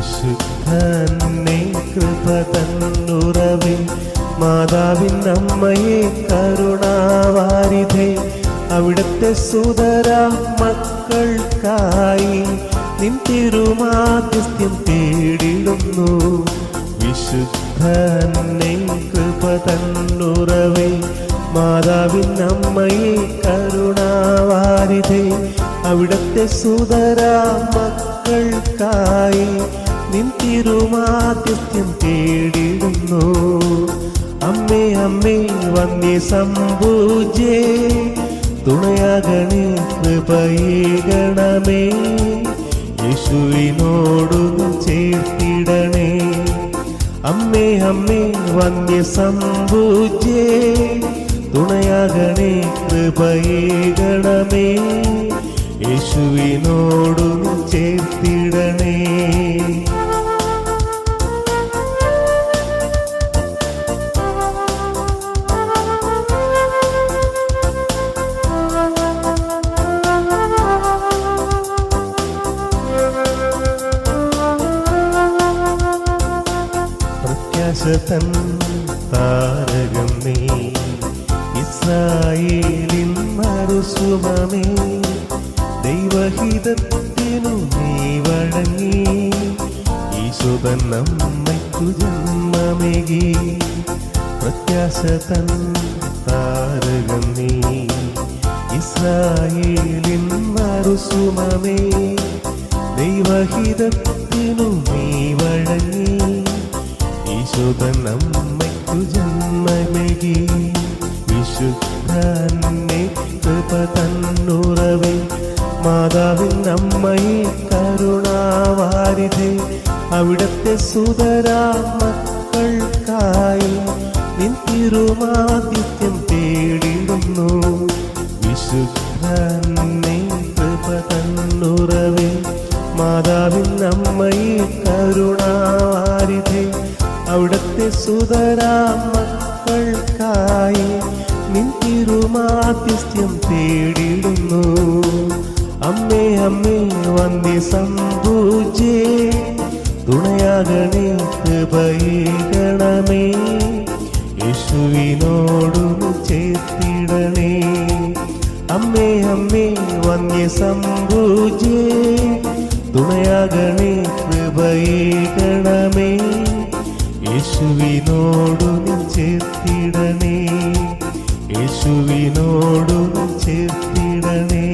വിശുദ്ധനെ കൃപ തന്നുറവേ മാതാവിൻ അമ്മയെ കരുണാവാരിധേ അവിടുത്തെ സുതരാ മക്കൾക്കായി നിൻ തിരുമാധ്യസ്ഥ്യം തേടിടുന്നു. വിശുദ്ധനെ കൃപ തന്നുറവേ മാതാവിൻ അമ്മയെ കരുണാവാരിധേ അവിടുത്തെ സുതരാ മക്കൾക്കായി നിൻ തിരുമാധ്യസ്ഥ്യം തേടിടുന്നു. അമ്മേ അമ്മേ വന്യ സംഭൂജേ തുണയാകണേ കൃപയേകണമേ യേശുവിനോടു ചേർത്തിടണേ. അമ്മേ അമ്മേ വന്യ സംഭൂജേ തുണയാകണേ കൃപയേകണമേ യേശുവിനോടു ചേർത്തിടണേ. പ്രത്യാശതൻ താരകം നീ ഇസ്രായേലിൻ മറുസുമമേ ദൈവഹിതത്തിനു നീ വഴങ്ങി ഈശോതൻ അമ്മയ്ക്കു ജന്മമേകി. പ്രത്യാശതൻ താരകം നീ ഇസ്രായേലിൻ മറുസുമമേ ദൈവഹിതത്തിനു നീ വഴങ്ങി ഈശോതൻ അമ്മയ്ക്കു ജന്മമേകി. വിശുദ്ധനെ കൃപ തന്നുറവേ മാതാവിൻ അമ്മയെ കരുണാവാരിധേ അവിടുത്തെ സുതരാ മക്കൾക്കായി നിൻ തിരുമാധ്യസ്ഥ്യം തേടിടുന്നു. വിശുദ്ധനെ കൃപ തന്നുറവേ മാതാവിൻ അമ്മയെ കരുണാവാരിധേ അവിടുത്തെ സുതരാ മക്കൾക്കായി നിൻ തിരുമാധ്യസ്ഥ്യം തേടിടുന്നു. അമ്മേ അമ്മേ വന്യ സംഭൂജേ തുണയാകണേ കൃപയേകണമേ യേശുവിനോടു ചേർത്തിടണേ. അമ്മേ അമ്മേ വന്യ സംഭൂജേ തുണയാകണേ കൃപയേകണമേ യേശുവിനോടു ചേർത്തിടണേ. യേശുവിനോടു ചേർത്തിടണേ.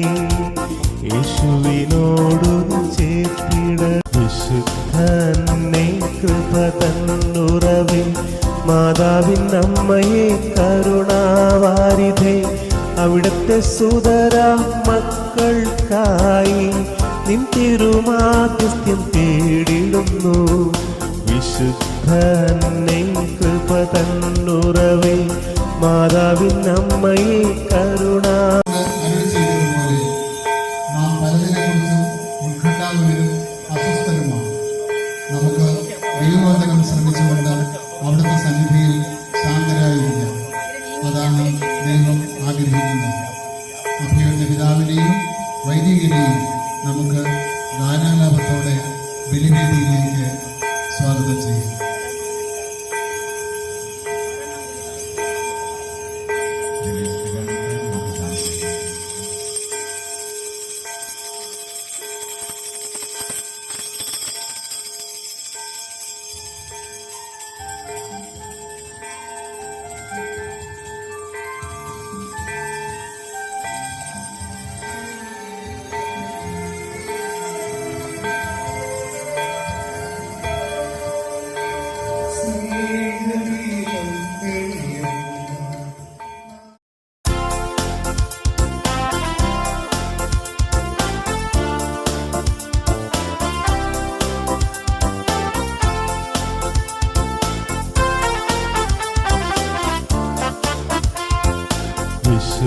യേശുവിനോടു ചേർത്തിടണേ. വിശുദ്ധനെ കൃപ തന്നുറവേ മാതാവിൻ അമ്മയെ കരുണാവാരിധേ അവിടുത്തെ സുതരാ മക്കൾക്കായി നിൻ തിരുമാധ്യസ്ഥ്യം തേടിടുന്നു. വിശുദ്ധനെ കൃപ തന്നുറവേ മാതാവിൻ അമ്മയെ കരുണാ നമുക്ക് ദൈവവചനം ശ്രമിച്ചുകൊണ്ട് അവിടുത്തെ സന്നിധിയിൽ ശാന്തരായിരിക്കാം. അതാണ് ദൈവം ആഗ്രഹിക്കുന്നത്. അഭയുടെ പിതാവിനെയും വൈദികരെയും നമുക്ക് ഗാനാലാപത്തോടെ ബലിവേദിയിലേക്ക് സ്വാഗതം ചെയ്യും.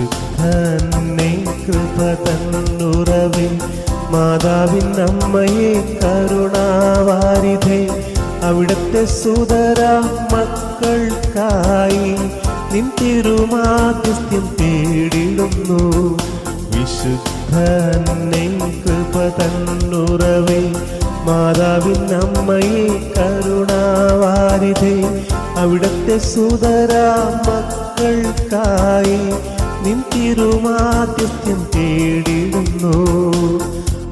വിശുദ്ധനെ കൃപ തന്നുറവേ മാതാവിൻ അമ്മയെ കരുണാവാരിധേ അവിടുത്തെ സുതരാ മക്കൾക്കായി നിൻ തിരുമാധ്യസ്ഥ്യം തേടിടുന്നു. വിശുദ്ധനെ കൃപ തന്നുറവേ മാതാവിൻ അമ്മയെ കരുണാവാരിധേ അവിടത്തെ സുതരാ മക്കൾക്കായി നിൻ തിരുമാധ്യസ്ഥ്യം തേടിടുന്നു.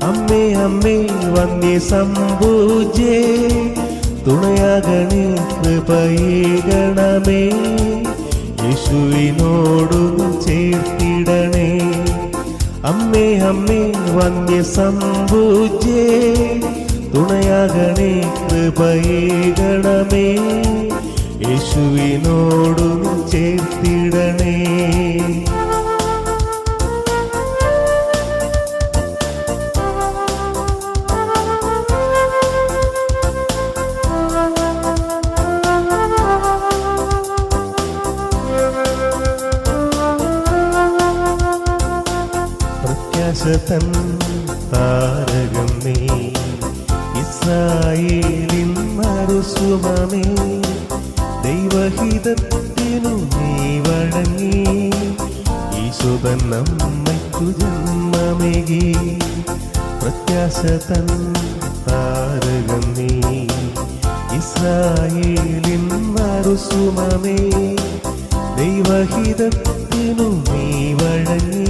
അമ്മേ അമ്മേ വന്യ സംഭൂജേ തുണയാകണേ കൃപയേകണമേ യേശുവിനോടു ചേർത്തിടണേ. അമ്മേ അമ്മേ വന്യ സംഭൂജേ തുണയാകണേ കൃപയേകണമേ യേശുവിനോടു ചേർത്തിടണേ. പ്രത്യാശതൻ താരകം നീ ഇസ്രായേലിൻ മരുസുമമേ ദൈവഹിതത്തിനു നീ വഴങ്ങി ഈശോതൻ അമ്മയ്ക്കു ജന്മമേകി. പ്രത്യാശതൻ താരകം നീ ഇസ്രായേലിൻ മരുസുമമേ ദൈവഹിതത്തിനു നീ വഴങ്ങി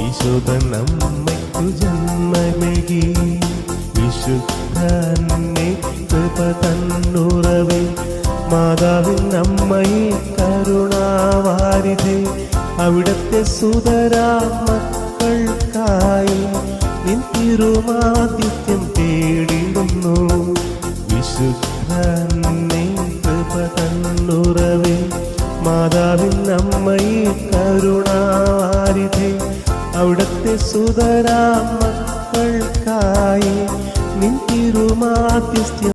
ഈശോതൻ അമ്മയ്ക്കു ജന്മമേകി. വിശുദ്ധനെ കൃപ തന്നുറവേ മാതാവിൻ അമ്മയെ കരുണാവാരിധേ അവിടത്തെ സുതരാ മക്കൾക്കായി നിൻ തിരുമാധ്യസ്ഥ്യം തേടിടുന്നു. വിശുദ്ധനെ കൃപ തന്നുറവേ മാതാവിൻ അമ്മയെ കരുണാവാരിധേ അവിടത്തെ സുതരാ മക്കൾക്കായി നിൻ തിരുമാധ്യസ്ഥ്യം